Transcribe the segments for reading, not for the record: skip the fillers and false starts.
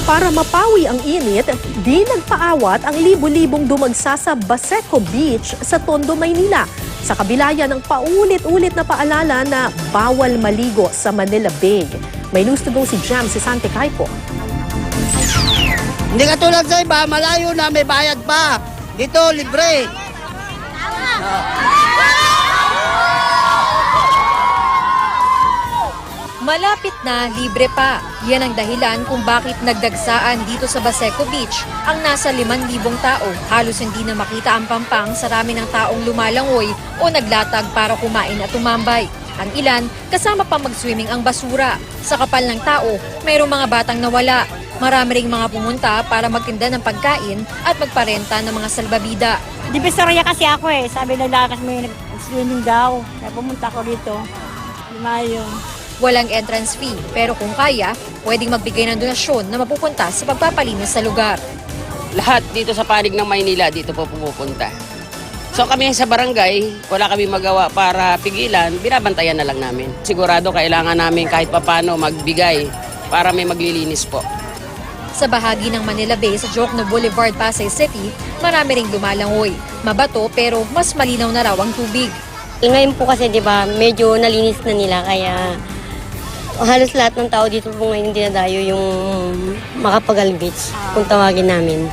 Para mapawi ang init, di nagpaawat ang libu-libong dumagsa sa Baseco Beach sa Tondo, Maynila. Sa kabila yan ng paulit-ulit na paalala na bawal maligo sa Manila Bay. May news to go si Jam si Sante Caico. Hindi katulad sa iba, malayo na, may bayad pa. Dito, libre. Malapit na, libre pa. Yan ang dahilan kung bakit nagdagsaan dito sa Baseco Beach ang nasa 5,000 tao. Halos hindi na makita ang pampang sa rami ng taong lumalangoy o naglatag para kumain at tumambay. Ang ilan, kasama pa mag-swimming ang basura. Sa kapal ng tao, mayroong mga batang nawala. Marami ring mga pumunta para magtinda ng pagkain at magparenta ng mga salbabida. Di Visoria kasi ako eh. Sabi nila kasi may nag-swimming daw. Kaya pumunta ako dito. Lumayo. Walang entrance fee, pero kung kaya, pwedeng magbigay ng donasyon na mapupunta sa pagpapalinis sa lugar. Lahat dito sa panig ng Maynila, dito po pumupunta. So kami sa barangay, wala kami magawa para pigilan, binabantayan na lang namin. Sigurado kailangan namin kahit papano magbigay para may maglilinis po. Sa bahagi ng Manila Bay sa Jokno Boulevard, Pasay City, marami ring lumalangoy. Mabato pero mas malinaw na raw ang tubig. Ngayon po kasi 'di ba, medyo nalinis na nila kaya halos lahat ng tao dito po ngayon dinadayo yung Makapagal Beach kung tawagin namin.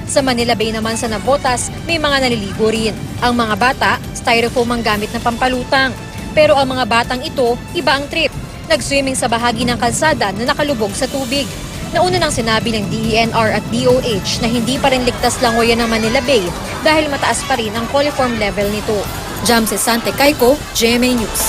Sa Manila Bay naman sa Navotas, may mga naliligo rin. Ang mga bata, styrofoam ang gamit na pampalutang. Pero ang mga batang ito, iba ang trip. Nag-swimming sa bahagi ng kalsada na nakalubog sa tubig. Nauna nang sinabi ng DENR at DOH na hindi pa rin ligtas langoyan ng Manila Bay dahil mataas pa rin ang coliform level nito. Jam si Sante Caico, GMA News.